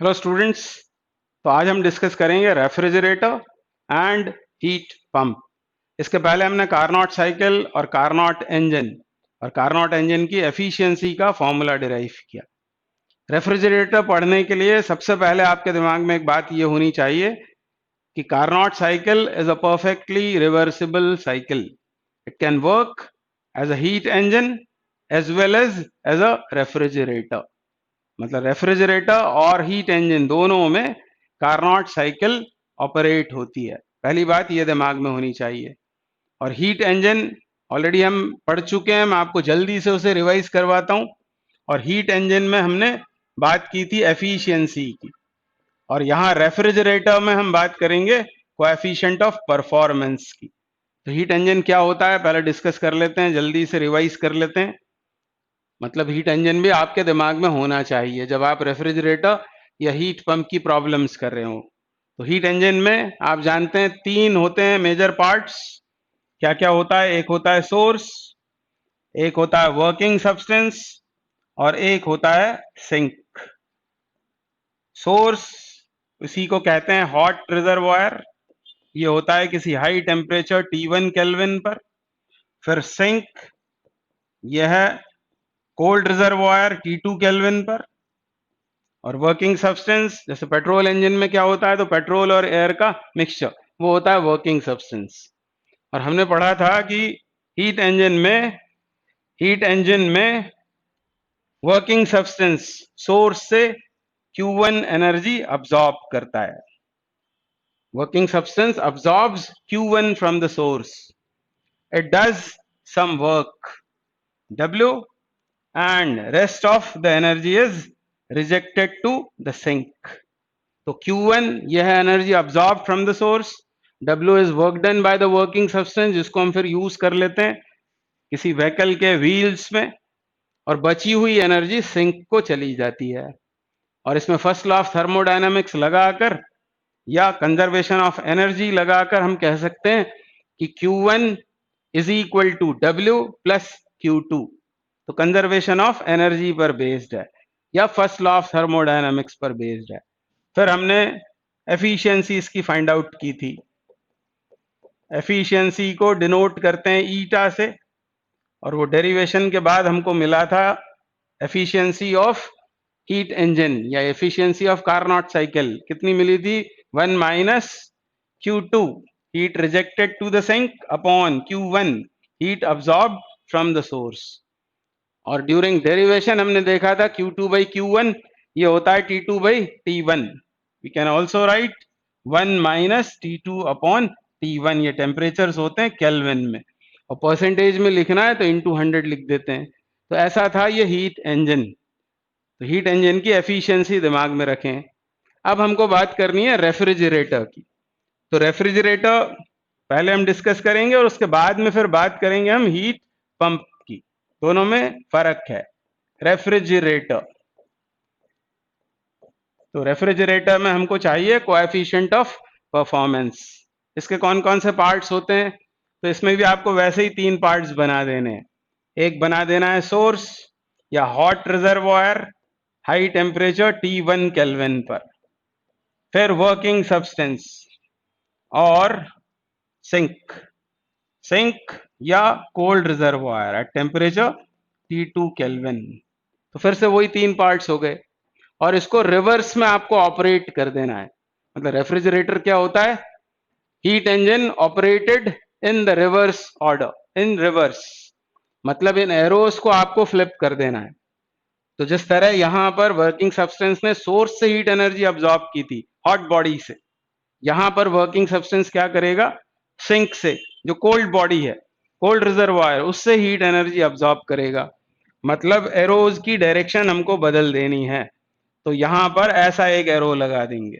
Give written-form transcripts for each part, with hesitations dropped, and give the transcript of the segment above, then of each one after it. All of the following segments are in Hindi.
Hello students. तो आज हम डिस्कस करेंगे रेफ्रिजरेटर एंड हीट पंप। इसके पहले हमने कार्नोट साइकिल और कार्नोट इंजन की एफिशिएंसी का फॉर्मूला डिराइव किया। रेफ्रिजरेटर पढ़ने के लिए सबसे पहले आपके दिमाग में एक बात ये होनी चाहिए कि Carnot cycle is a perfectly reversible cycle. It can work as a heat engine as well as a refrigerator. मतलब रेफ्रिजरेटर और हीट इंजन दोनों में कार्नोट साइकिल ऑपरेट होती है। पहली बात ये दिमाग में होनी चाहिए। और हीट इंजन ऑलरेडी हम पढ़ चुके हैं, मैं आपको जल्दी से उसे रिवाइज करवाता हूं। और हीट इंजन में हमने बात की थी एफिशिएंसी की, और यहाँ रेफ्रिजरेटर में हम बात करेंगे कोएफिशिएंट ऑफ परफॉर्मेंस की। तो हीट इंजन क्या होता है पहले डिस्कस कर लेते हैं, जल्दी से रिवाइज कर लेते हैं। मतलब हीट इंजन भी आपके दिमाग में होना चाहिए जब आप रेफ्रिजरेटर या हीट पंप की प्रॉब्लम्स कर रहे हो। तो हीट इंजन में आप जानते हैं तीन होते हैं मेजर पार्ट्स। क्या क्या होता है? एक होता है सोर्स, एक होता है वर्किंग सब्सटेंस, और एक होता है सिंक। सोर्स उसी को कहते हैं हॉट रिजर्वायर, ये होता है किसी हाई टेम्परेचर T1 केल्विन पर। फिर सिंक, यह है कोल्ड रिजर्वायर T2 केल्विन पर। और वर्किंग सब्सटेंस जैसे पेट्रोल इंजन में क्या होता है, तो पेट्रोल और एयर का मिक्सचर, वो होता है वर्किंग सब्सटेंस। और हमने पढ़ा था कि हीट इंजन में वर्किंग सब्सटेंस सोर्स से Q1 एनर्जी अब्सॉर्ब करता है। Working substance absorbs Q1 from the source, it does some work W, and rest of the energy is rejected to the sink. तो Q1 यह है energy absorb from the source, W is work done by the working substance जिसको हम फिर यूज कर लेते हैं किसी व्हीकल के व्हील्स में, और बची हुई एनर्जी सिंक को चली जाती है। और इसमें फर्स्ट लॉ ऑफ थर्मोडायनामिक्स लगाकर या कंजर्वेशन ऑफ एनर्जी लगाकर हम कह सकते हैं कि Q1 is equal to W plus Q2। तो कंजर्वेशन ऑफ एनर्जी पर बेस्ड है या फर्स्ट लॉ ऑफ थर्मोडायनामिक्स पर बेस्ड है। फिर हमने एफिशिएंसी इसकी फाइंड आउट की थी। एफिशिएंसी को डिनोट करते हैं ईटा से, और वो डेरिवेशन के बाद हमको मिला था एफिशिएंसी ऑफ हीट इंजन या एफिशिएंसी ऑफ कार्नोट साइकिल कितनी मिली थी? 1 minus Q2 heat rejected to the sink upon Q1 heat absorb from the source. और ड्यूरिंग डेरिवेशन हमने देखा था Q2 बाई Q1 ये होता है T2 by T1। We can also write 1 minus T2 upon T1। ये टेम्परेचर्स होते हैं केल्विन में, और परसेंटेज में लिखना है तो इंटू 100 लिख देते हैं। तो ऐसा था ये हीट इंजन। तो हीट इंजन की एफिशिएंसी दिमाग में रखें। अब हमको बात करनी है रेफ्रिजरेटर की। तो रेफ्रिजरेटर पहले हम डिस्कस करेंगे और उसके बाद में फिर बात करेंगे हम हीट पंप की। दोनों में फर्क है। रेफ्रिजरेटर, तो रेफ्रिजरेटर में हमको चाहिए कोएफिशिएंट ऑफ परफॉर्मेंस। इसके कौन कौन से पार्ट्स होते हैं? तो इसमें भी आपको वैसे ही तीन पार्ट्स बना देने हैं। एक बना देना है सोर्स या hot reservoir high temperature T1 kelvin पर, फिर वर्किंग सब्सटेंस और सिंक या cold reservoir at temperature T2 kelvin. तो फिर से वही तीन पार्ट्स हो गए, और इसको रिवर्स में आपको ऑपरेट कर देना है। मतलब रेफ्रिजरेटर क्या होता है? Heat engine operated in the reverse order, in reverse. मतलब इन एरोस को आपको फ्लिप कर देना है। तो जिस तरह यहां पर वर्किंग सब्सटेंस ने सोर्स से हीट एनर्जी अब्सॉर्ब की थी हॉट बॉडी से, यहां पर वर्किंग सब्सटेंस क्या करेगा? सिंक से, जो कोल्ड बॉडी है, कोल्ड रिजर्वायर, उससे हीट एनर्जी अब्सॉर्ब करेगा। मतलब एरोज की डायरेक्शन हमको बदल देनी है। तो यहां पर ऐसा एक एरो लगा देंगे।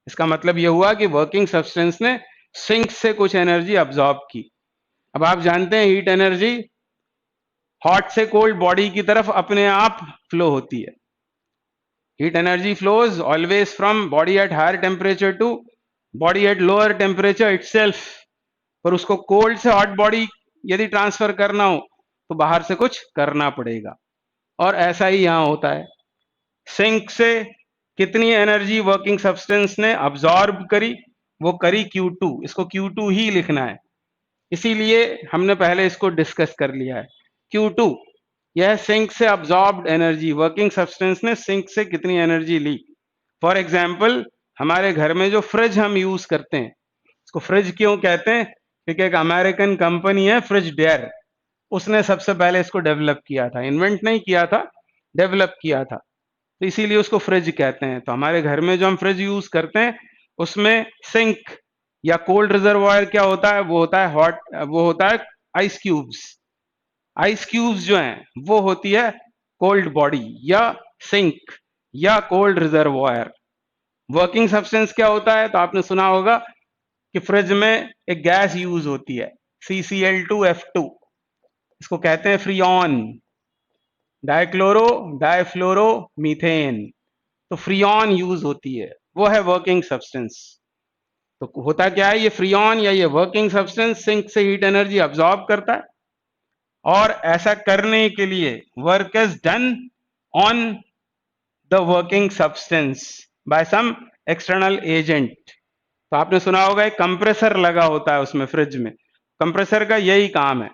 इसका मतलब यह हुआ कि वर्किंग सब्सटेंस ने सिंक से कुछ एनर्जी अब्सॉर्ब की। अब आप जानते हैं हीट एनर्जी हॉट से कोल्ड बॉडी की तरफ अपने आप फ्लो होती है। Heat energy flows always from body at higher temperature to body at lower temperature itself. पर उसको कोल्ड से हॉट बॉडी यदि ट्रांसफर करना हो तो बाहर से कुछ करना पड़ेगा, और ऐसा ही यहां होता है। सिंक से कितनी एनर्जी वर्किंग सब्सटेंस ने अब्सॉर्ब करी, वो करी Q2, इसको Q2 ही लिखना है, इसीलिए हमने पहले इसको डिस्कस कर लिया है। Q2 यह सिंक से अब्सॉर्ब्ड एनर्जी, वर्किंग सब्सटेंस ने सिंक से कितनी एनर्जी ली। फॉर एग्जाम्पल हमारे घर में जो फ्रिज हम यूज करते हैं, इसको फ्रिज क्यों कहते हैं, क्योंकि एक अमेरिकन कंपनी है फ्रिज डेयर, उसने सबसे पहले इसको डेवलप किया था, इन्वेंट नहीं किया था, डेवलप किया था, तो इसीलिए उसको फ्रिज कहते हैं। तो हमारे घर में जो हम फ्रिज यूज करते हैं उसमें सिंक या कोल्ड रिजर्वायर क्या होता है, वो होता है हॉट, वो होता है आइस क्यूब्स। आइस क्यूब्स जो हैं वो होती है कोल्ड बॉडी या सिंक या कोल्ड रिजर्वायर। वर्किंग सब्सटेंस क्या होता है, तो आपने सुना होगा कि फ्रिज में एक गैस यूज होती है CCl2F2, इसको कहते हैं फ्रियॉन, डाइक्लोरो डाइफ्लोरो मीथेन। तो फ्रियॉन यूज होती है, वो है वर्किंग सब्सटेंस। तो होता क्या है, ये फ्रियॉन या ये वर्किंग सब्सटेंस सिंक से हीट एनर्जी अब्सॉर्ब करता है, और ऐसा करने के लिए work is done on the working substance by some external agent. तो आपने सुना होगा एक कंप्रेसर लगा होता है उसमें, फ्रिज में, कंप्रेसर का यही काम है,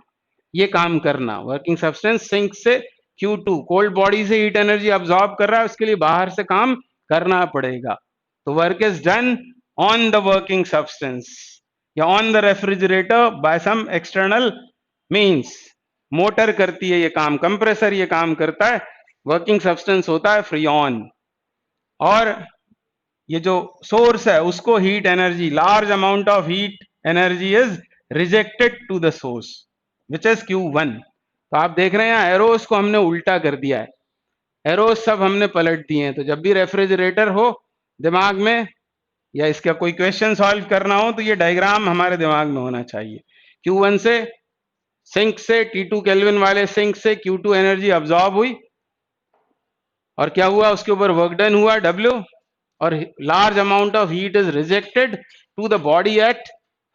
ये काम करना, वर्किंग सब्सटेंस सिंक से Q2 कोल्ड बॉडी से हीट एनर्जी अब्सॉर्ब कर रहा है, उसके लिए बाहर से काम करना पड़ेगा। तो work is done on the working substance या on the refrigerator by some external means. Motor करती है ये काम, कंप्रेसर ये काम करता है, वर्किंग सब्सटेंस होता है फ्रियॉन, और ये जो सोर्स है उसको heat energy, large amount of heat energy is rejected to the source which is Q1। तो आप देख रहे हैं एरोस को हमने उल्टा कर दिया है, एरोस सब हमने पलट दिए हैं। तो जब भी रेफ्रिजरेटर हो दिमाग में या इसका कोई क्वेश्चन सॉल्व करना हो तो ये डायग्राम हमारे दिमाग में होना चाहिए। Q1 से सिंक से T2 केल्विन वाले सिंक से Q2 एनर्जी अब्सॉर्ब हुई, और क्या हुआ, उसके ऊपर वर्क डन हुआ W, और large amount of heat is rejected to the body at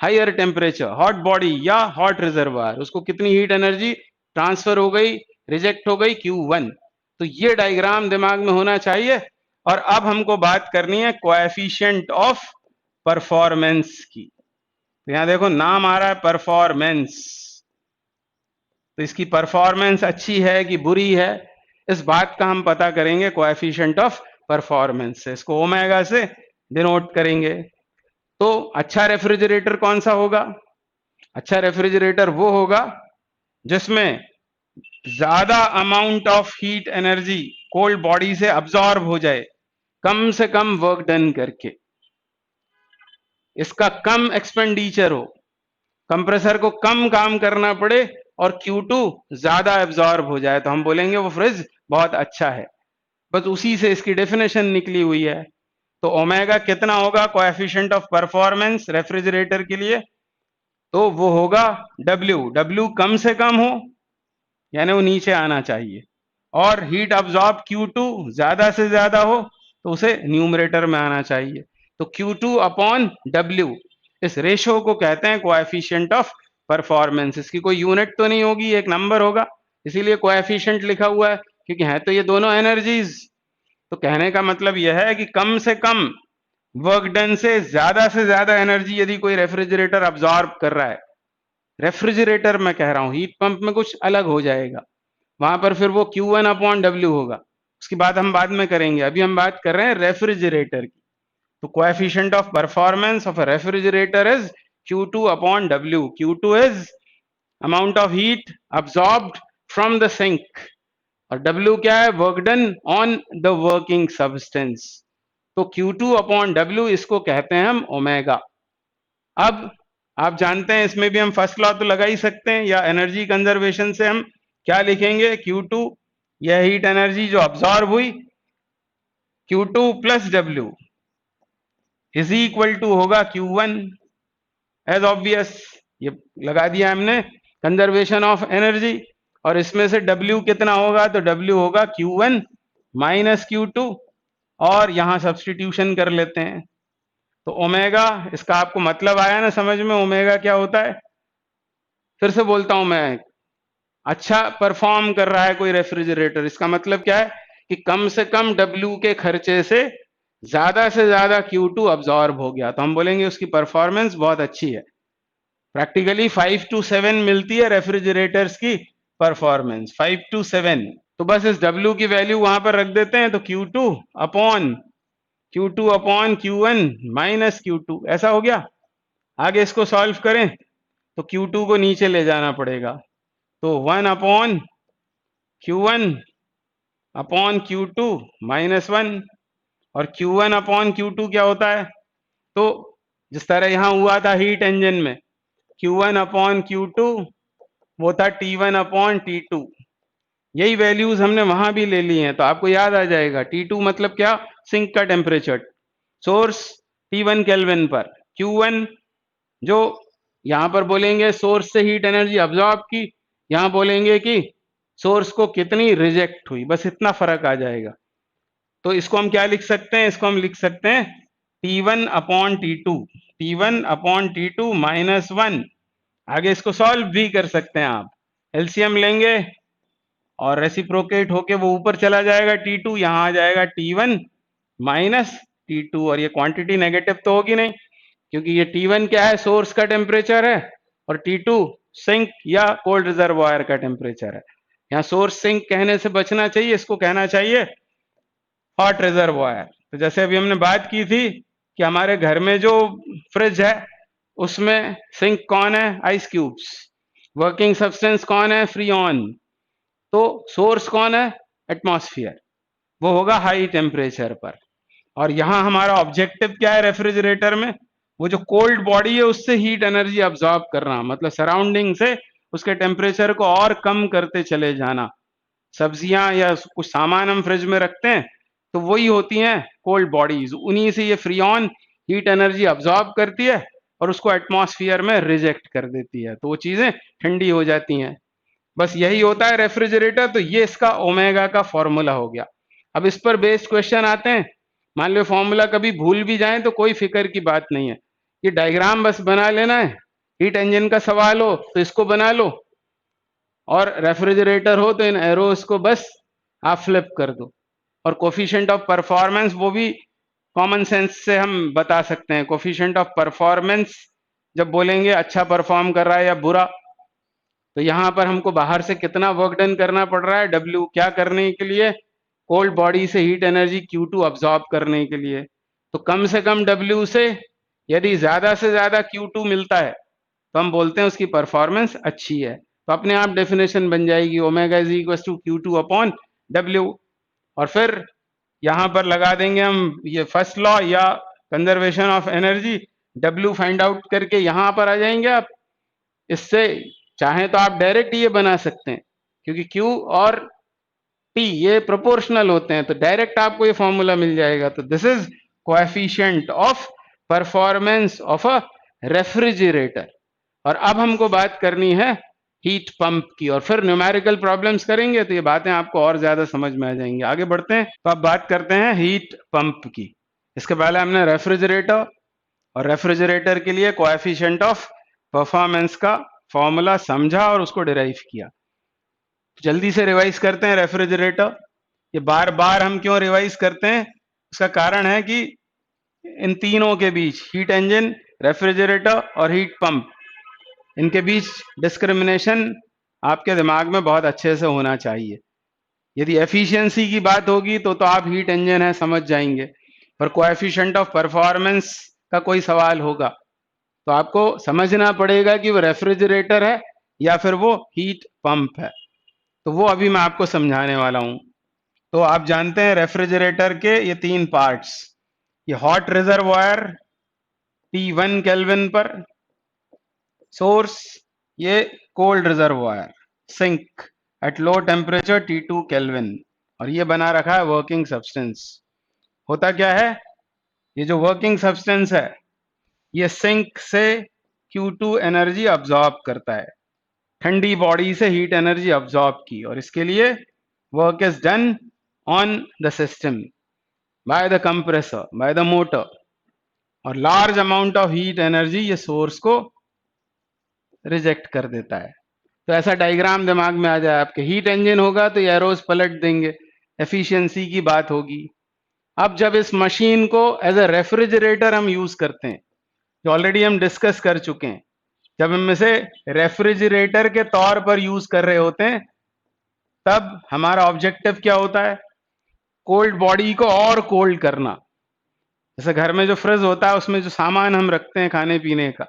higher temperature, hot body या हॉट रिजर्वायर, उसको कितनी हीट एनर्जी ट्रांसफर हो गई, रिजेक्ट हो गई, Q1। तो ये डायग्राम दिमाग में होना चाहिए। और अब हमको बात करनी है कोएफिशिएंट ऑफ परफॉर्मेंस की। तो यहां देखो नाम आ रहा है परफॉर्मेंस, तो इसकी परफॉर्मेंस अच्छी है कि बुरी है, इस बात का हम पता करेंगे कोएफिशिएंट ऑफ परफॉर्मेंस से, इसको ओमेगा से डिनोट करेंगे। तो अच्छा रेफ्रिजरेटर कौन सा होगा, अच्छा रेफ्रिजरेटर वो होगा जिसमें ज्यादा amount of heat energy cold body से अब्सॉर्ब हो जाए, कम से कम वर्क डन करके, इसका कम एक्सपेंडिचर हो, कंप्रेसर को कम काम करना पड़े और Q2 ज्यादा एब्सॉर्ब हो जाए, तो हम बोलेंगे वो फ्रिज बहुत अच्छा है। बस उसी से इसकी डेफिनेशन निकली हुई है। तो ओमेगा कितना होगा कोएफिशिएंट ऑफ परफॉर्मेंस रेफ्रिजरेटर के लिए, तो वो होगा W कम से कम हो, यानी वो नीचे आना चाहिए, और हीट अब्सॉर्ब Q2 ज्यादा से ज्यादा हो तो उसे न्यूमरेटर में आना चाहिए। तो Q2 अपॉन W, इस रेशो को कहते हैं कोएफिशिएंट ऑफ परफॉर्मेंस। इसकी कोई यूनिट तो नहीं होगी, एक नंबर होगा, इसीलिए कोएफिशिएंट लिखा हुआ है, क्योंकि है तो ये दोनों एनर्जीज। तो कहने का मतलब यह है कि कम से कम वर्क डन से ज्यादा एनर्जी यदि कोई रेफ्रिजरेटर अब्सॉर्ब कर रहा है, रेफ्रिजरेटर मैं कह रहा हूं, हीट पंप में कुछ अलग हो जाएगा, वहां पर फिर वो Q1 अपॉन W होगा, उसकी बात हम बाद में करेंगे, अभी हम बात कर रहे हैं रेफ्रिजरेटर की। तो coefficient of performance of a refrigerator is Q2 upon W। Q2 is amount of heat absorbed from the sink, और W क्या है, work done on the working substance. तो Q2 अपॉन W इसको कहते हैं हम ओमेगा। अब आप जानते हैं इसमें भी हम फर्स्ट लॉ तो लगा ही सकते हैं, या एनर्जी कंजर्वेशन से हम क्या लिखेंगे, Q2 यह हीट एनर्जी जो अब्सॉर्ब हुई, Q2 plus W is equal to होगा Q1, एज ऑब्वियस, ये लगा दिया हमने कंजर्वेशन ऑफ एनर्जी, और इसमें से W कितना होगा, तो W होगा Q1 माइनस Q2, और यहां सब्सटीट्यूशन कर लेते हैं। तो ओमेगा, इसका आपको मतलब आया ना समझ में, ओमेगा क्या होता है, फिर से बोलता हूं मैं, अच्छा परफॉर्म कर रहा है कोई रेफ्रिजरेटर, इसका मतलब क्या है कि कम से कम W के खर्चे से ज्यादा से ज्यादा Q2 अब्जॉर्ब हो गया तो हम बोलेंगे उसकी परफॉर्मेंस बहुत अच्छी है। प्रैक्टिकली 5 to 7 मिलती है रेफ्रिजरेटर्स की परफॉर्मेंस, 5 to 7। तो बस इस W की वैल्यू वहां पर रख देते हैं, तो Q2 upon Q1 minus Q2 ऐसा हो गया। आगे इसको सॉल्व करें तो Q2 को नीचे ले जाना पड़ेगा, तो 1 upon Q1 upon Q2 minus 1, और Q1 अपॉन Q2 क्या होता है, तो जिस तरह यहां हुआ था हीट इंजन में, Q1 अपॉन Q2 वो था T1 अपॉन T2। यही वैल्यूज हमने वहां भी ले ली हैं, तो आपको याद आ जाएगा T2 मतलब क्या, सिंक का टेम्परेचर, सोर्स T1 केल्विन पर, Q1 जो यहां पर बोलेंगे सोर्स से हीट एनर्जी अब्सॉर्ब की, यहां बोलेंगे कि सोर्स को कितनी रिजेक्ट हुई, बस इतना फर्क आ जाएगा। तो इसको हम क्या लिख सकते हैं, इसको हम लिख सकते हैं T1 upon T2, T1 upon T2 minus 1। आगे इसको सॉल्व भी कर सकते हैं आप, एलसीएम लेंगे और रेसिप्रोकेट होके वो ऊपर चला जाएगा T2, यहाँ आ जाएगा T1 माइनस T2, और ये क्वांटिटी नेगेटिव तो होगी नहीं, क्योंकि ये T1 क्या है, सोर्स का टेम्परेचर है, और T2 सिंक या कोल्ड रिजर्वायर का टेम्परेचर है। यहाँ सोर्स सिंक कहने से बचना चाहिए, इसको कहना चाहिए हॉट रिजर्वायर। तो जैसे अभी हमने बात की थी कि हमारे घर में जो फ्रिज है उसमें सिंक कौन है, आइस क्यूब्स, वर्किंग सब्सटेंस कौन है, फ्रीऑन, तो सोर्स कौन है, एटमॉस्फेयर, वो होगा हाई टेम्परेचर पर। और यहां हमारा ऑब्जेक्टिव क्या है रेफ्रिजरेटर में, वो जो कोल्ड बॉडी है उससे हीट एनर्जी अब्सॉर्ब करना, मतलब सराउंडिंग से उसके टेम्परेचर को और कम करते चले जाना। सब्जियां या कुछ सामान हम फ्रिज में रखते हैं तो वही होती हैं कोल्ड बॉडीज, उन्हीं से ये फ्रीऑन हीट एनर्जी अब्सॉर्ब करती है और उसको एटमॉस्फेयर में रिजेक्ट कर देती है, तो वो चीजें ठंडी हो जाती हैं। बस यही होता है रेफ्रिजरेटर। तो ये इसका ओमेगा का फॉर्मूला हो गया। अब इस पर बेस्ड क्वेश्चन आते हैं, मान लो फॉर्मूला कभी भूल भी जाएं तो कोई फिक्र की बात नहीं है, ये डायग्राम बस बना लेना है। हीट इंजन का सवाल हो तो इसको बना लो, और रेफ्रिजरेटर हो तो इन एरोस को बस आप फ्लिप कर दो। और कोफिशिएंट ऑफ परफॉर्मेंस वो भी कॉमन सेंस से हम बता सकते हैं। कोफिशिएंट ऑफ परफॉर्मेंस जब बोलेंगे अच्छा परफॉर्म कर रहा है या बुरा, तो यहां पर हमको बाहर से कितना वर्क डन करना पड़ रहा है, W क्या करने के लिए, कोल्ड बॉडी से हीट एनर्जी Q2 अब्सॉर्ब करने के लिए। तो कम से कम W से यदि ज्यादा से ज्यादा Q2 मिलता है तो हम बोलते हैं उसकी परफॉर्मेंस अच्छी है। तो अपने आप डेफिनेशन बन जाएगी omega is equal to Q2 upon W। और फिर यहां पर लगा देंगे हम ये फर्स्ट लॉ या conservation of energy, W find out करके यहां पर आ जाएंगे आप। इससे चाहें तो आप डायरेक्ट ये बना सकते हैं, क्योंकि Q और T ये प्रोपोर्शनल होते हैं, तो डायरेक्ट आपको ये फॉर्मूला मिल जाएगा। तो this is coefficient of performance of a refrigerator. और अब हमको बात करनी है हीट पंप की, और फिर न्यूमेरिकल प्रॉब्लम्स करेंगे तो ये बातें आपको और ज्यादा समझ में आ जाएंगी। आगे बढ़ते हैं, तो अब बात करते हैं हीट पंप की। इसके पहले हमने रेफ्रिजरेटर और रेफ्रिजरेटर के लिए कोएफिशिएंट ऑफ परफॉर्मेंस का फॉर्मूला समझा और उसको डिराइव किया। जल्दी से रिवाइज करते हैं रेफ्रिजरेटर। ये बार बार हम क्यों रिवाइज करते हैं, उसका कारण है कि इन तीनों के बीच, हीट इंजन, रेफ्रिजरेटर और हीट पंप, इनके बीच डिस्क्रिमिनेशन आपके दिमाग में बहुत अच्छे से होना चाहिए। यदि एफिशिएंसी की बात होगी तो आप हीट इंजन है समझ जाएंगे, पर कोएफिशिएंट ऑफ परफॉर्मेंस का कोई सवाल होगा तो आपको समझना पड़ेगा कि वो रेफ्रिजरेटर है या फिर वो हीट पंप है। तो वो अभी मैं आपको समझाने वाला हूं। तो आप जानते हैं रेफ्रिजरेटर के ये तीन पार्ट्स, ये हॉट रिजर्वायर T1 केल्विन पर, सोर्स ये cold reservoir, sink at low temperature T2 kelvin, और ये बना रखा है वर्किंग सब्सटेंस। होता क्या है, ये जो वर्किंग सब्सटेंस है ये सिंक से Q2 एनर्जी अब्सॉर्ब करता है, ठंडी बॉडी से हीट एनर्जी अब्सॉर्ब की, और इसके लिए work is done on the system by the compressor, by the motor, और large amount of heat energy ये सोर्स को रिजेक्ट कर देता है। तो ऐसा डायग्राम दिमाग में आ जाए आपके, हीट इंजन होगा तो ये एरोस पलट देंगे, एफिशिएंसी की बात होगी। अब जब इस मशीन को एज अ रेफ्रिजरेटर हम यूज करते हैं, जो ऑलरेडी हम डिस्कस कर चुके हैं, जब हम इसे रेफ्रिजरेटर के तौर पर यूज कर रहे होते हैं, तब हमारा ऑब्जेक्टिव क्या होता है? कोल्ड बॉडी को और कोल्ड करना। जैसे घर में जो फ्रिज होता है उसमें जो सामान हम रखते हैं खाने पीने का,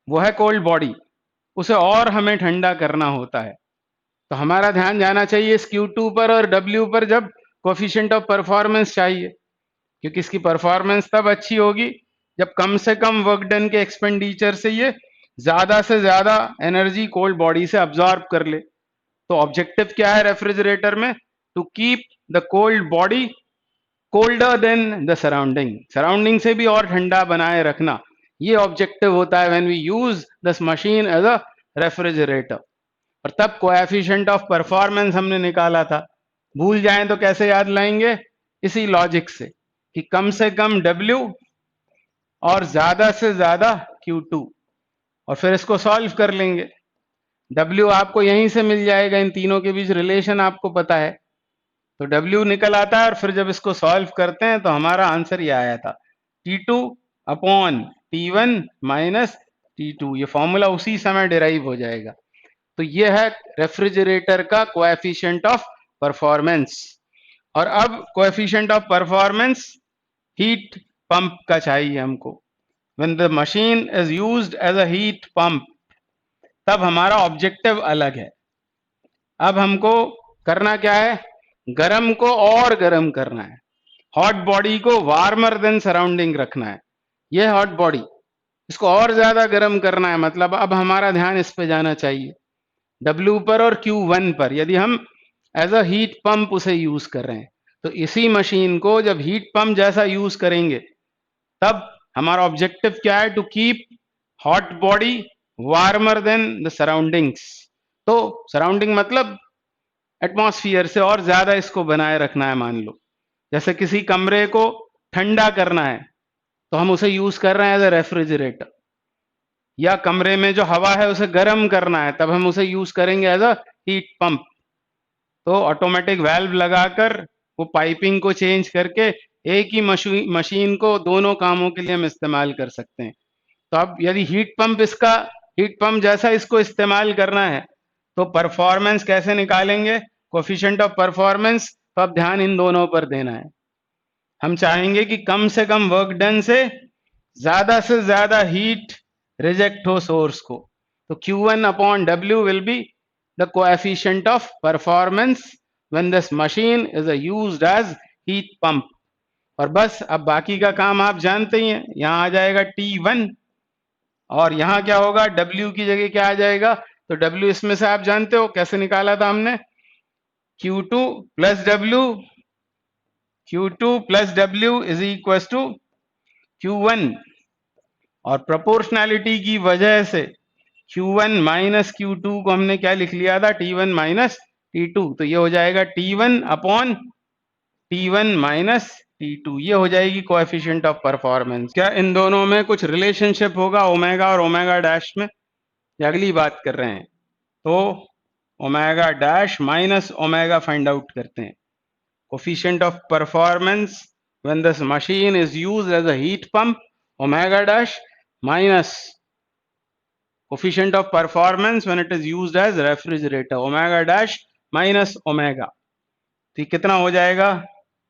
वो है कोल्ड बॉडी, उसे और हमें ठंडा करना होता है। तो हमारा ध्यान जाना चाहिए इस Q2 पर और W पर, जब कोफिशिएंट ऑफ परफॉर्मेंस चाहिए, क्योंकि इसकी परफॉर्मेंस तब अच्छी होगी जब कम से कम वर्क डन के एक्सपेंडिचर से ये ज्यादा से ज्यादा एनर्जी कोल्ड बॉडी से अब्सॉर्ब कर ले। तो ऑब्जेक्टिव क्या है रेफ्रिजरेटर में? To keep the cold body colder than the surrounding, surrounding से भी और ठंडा बनाए रखना, ये ऑब्जेक्टिव होता है when we use this machine as a refrigerator. और तब कोएफिशिएंट ऑफ परफॉर्मेंस हमने निकाला था, भूल जाएं तो कैसे याद लाएंगे? इसी लॉजिक से कि कम से कम W और ज्यादा से ज्यादा Q2, और फिर इसको सॉल्व कर लेंगे। W आपको यहीं से मिल जाएगा, इन तीनों के बीच रिलेशन आपको पता है, तो W निकल आता है। और फिर जब इसको सॉल्व करते हैं तो हमारा आंसर ये आया था, T2 upon T1 minus T2। ये फॉर्मूला उसी समय डिराइव हो जाएगा। तो ये है रेफ्रिजरेटर का कोएफिशिएंट ऑफ परफॉर्मेंस। और अब coefficient of performance heat pump का चाहिए हमको। When the machine is used as a heat pump, तब हमारा ऑब्जेक्टिव अलग है। अब हमको करना क्या है? गर्म को और गर्म करना है, हॉट बॉडी को वार्मर देन सराउंडिंग रखना है। ये हॉट बॉडी, इसको और ज्यादा गर्म करना है, मतलब अब हमारा ध्यान इस पे जाना चाहिए, W पर और Q1 पर। यदि हम एज अ हीट पंप उसे यूज कर रहे हैं, तो इसी मशीन को जब हीट पंप जैसा यूज करेंगे, तब हमारा ऑब्जेक्टिव क्या है? To keep hot body warmer than the surroundings. तो सराउंडिंग मतलब एटमॉस्फियर से और ज्यादा इसको बनाए रखना है। मान लो जैसे किसी कमरे को ठंडा करना है, तो हम उसे यूज कर रहे हैं एज अ रेफ्रिजरेटर, या कमरे में जो हवा है उसे गर्म करना है, तब हम उसे यूज करेंगे एज अ हीट पंप। तो ऑटोमेटिक वाल्व लगाकर वो पाइपिंग को चेंज करके एक ही मशीन को दोनों कामों के लिए हम इस्तेमाल कर सकते हैं। तो अब यदि हीट पंप जैसा इसको इस्तेमाल करना है, तो परफॉर्मेंस कैसे निकालेंगे? कोफिशिएंट ऑफ परफॉर्मेंस, तो अब ध्यान इन दोनों पर देना है। हम चाहेंगे कि कम से कम वर्क डन से ज्यादा हीट रिजेक्ट हो सोर्स को। तो Q1 upon W will be the coefficient of performance when this machine is used as heat pump. और बस अब बाकी का काम आप जानते ही हैं, यहाँ आ जाएगा T1, और यहाँ क्या होगा? W की जगह क्या आ जाएगा? तो W इसमें से आप जानते हो कैसे निकाला था हमने, Q2 plus W, Q2 plus W is equal to Q1, और प्रोपोर्शनैलिटी की वजह से Q1 माइनस Q2 को हमने क्या लिख लिया था? T1 minus T2। तो ये हो जाएगा T1 upon T1 minus T2, ये हो जाएगी कोएफिशिएंट ऑफ परफॉर्मेंस। क्या इन दोनों में कुछ रिलेशनशिप होगा ओमेगा और ओमेगा डैश में? ये अगली बात कर रहे हैं। तो omega dash minus omega find out करते हैं। Coefficient of performance when this machine is used as a heat pump, omega dash, minus coefficient of performance when it is used as refrigerator, omega dash minus omega. तो कितना हो जाएगा?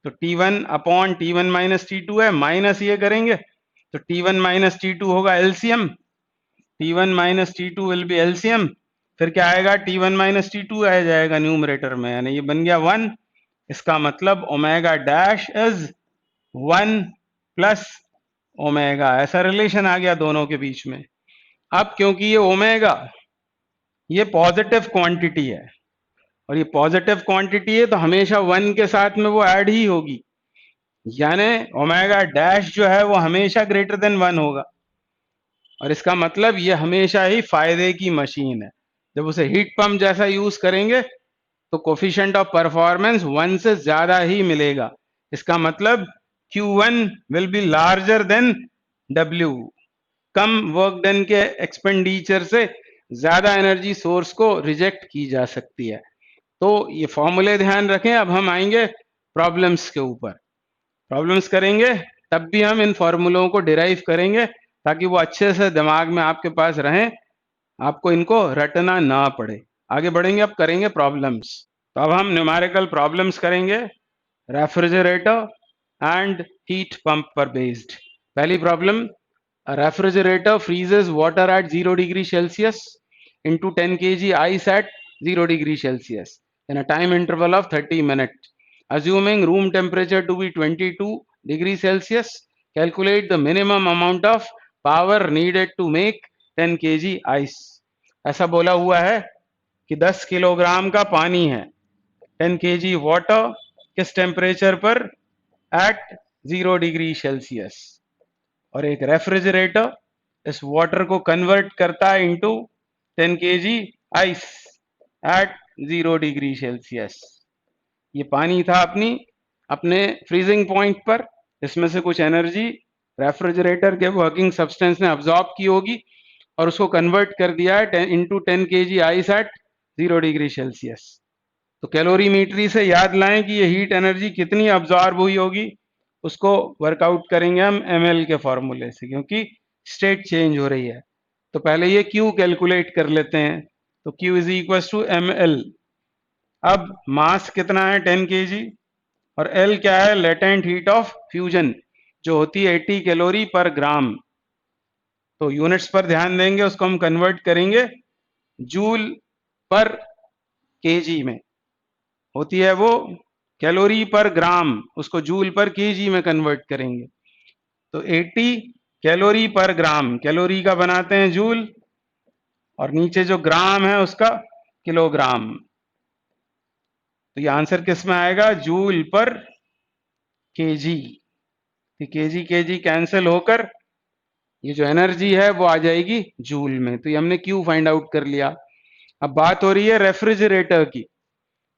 तो T1 upon T1 minus T2 है, माइनस ये करेंगे तो T1 माइनस T2 होगा LCM, T1 minus T2 will be LCM. फिर क्या आएगा? T1 माइनस T2 आ जाएगा न्यूमरेटर में, यानी ये बन गया 1। इसका मतलब omega dash is 1 plus omega, ऐसा रिलेशन आ गया दोनों के बीच में। अब क्योंकि ये ओमेगा ये पॉजिटिव क्वांटिटी है, और ये पॉजिटिव क्वांटिटी है, तो हमेशा 1 के साथ में वो ऐड ही होगी, यानी ओमेगा डैश जो है वो हमेशा ग्रेटर देन 1 होगा। और इसका मतलब ये हमेशा ही फायदे की मशीन है। जब उसे हीट पंप जैसा यूज करेंगे तो कोफिशिएंट ऑफ परफॉर्मेंस 1 से ज्यादा ही मिलेगा। इसका मतलब Q1 will be larger than W। Come work done के एक्सपेंडिचर से ज्यादा एनर्जी सोर्स को रिजेक्ट की जा सकती है। तो ये फॉर्मूले ध्यान रखें। अब हम आएंगे प्रॉब्लम्स के ऊपर। प्रॉब्लम्स करेंगे तब भी हम इन फॉर्मूलों को डिराइव करेंगे ताकि वो अच्छे से दिमाग में आपके पास रहें, आपको इनको रटना ना पड़े। आगे बढ़ेंगे, अब करेंगे प्रॉब्लम्स। तो अब हम न्यूमेरिकल प्रॉब्लम्स करेंगे रेफ्रिजरेटर एंड हीट पंप पर बेस्ड। पहली problem, a refrigerator freezes water at 0 degree Celsius into 10 kg ice at 0 degree Celsius in a time interval of 30 minutes. Assuming room temperature to be 22 degree Celsius, calculate the minimum amount of power needed to make 10 kg ice. ऐसा बोला हुआ है कि 10 किलोग्राम का पानी है, 10 kg वाटर किस टेम्परेचर पर, एट 0 डिग्री सेल्सियस, और एक रेफ्रिजरेटर इस वाटर को कन्वर्ट करता है into 10 kg ice eight 0 degree Celsius. ये पानी था अपने फ्रीजिंग पॉइंट पर, इसमें से कुछ एनर्जी रेफ्रिजरेटर के वर्किंग सब्सटेंस ने अब्सॉर्ब की होगी और उसको कन्वर्ट कर दिया है into 10 kg ice eight 0 degree Celsius. तो कैलोरीमीटरी से याद लाएं कि ये हीट एनर्जी कितनी अब्सॉर्ब हुई होगी, उसको वर्कआउट करेंगे हम ml के फॉर्मूले से, क्योंकि स्टेट चेंज हो रही है। तो पहले ये Q कैलकुलेट कर लेते हैं। तो Q is equal to ml। अब मास कितना है 10 kg और L क्या है, लेटेंट हीट ऑफ फ्यूजन जो होती है 80 कैलोरी पर ग्राम। तो यूनिट्स पर ध्यान देंगे, उसको हम कन्वर्ट करेंगे जूल पर केजी में, होती है वो कैलोरी पर ग्राम, उसको जूल पर केजी में कन्वर्ट करेंगे। तो 80 कैलोरी पर ग्राम, कैलोरी का बनाते हैं जूल और नीचे जो ग्राम है उसका किलोग्राम। तो ये आंसर किस में आएगा, जूल पर केजी। केजी केजी कैंसिल होकर ये जो एनर्जी है वो आ जाएगी जूल में। तो ये हमने क्यू फाइंड आउट कर लिया। अब बात हो रही है रेफ्रिजरेटर की।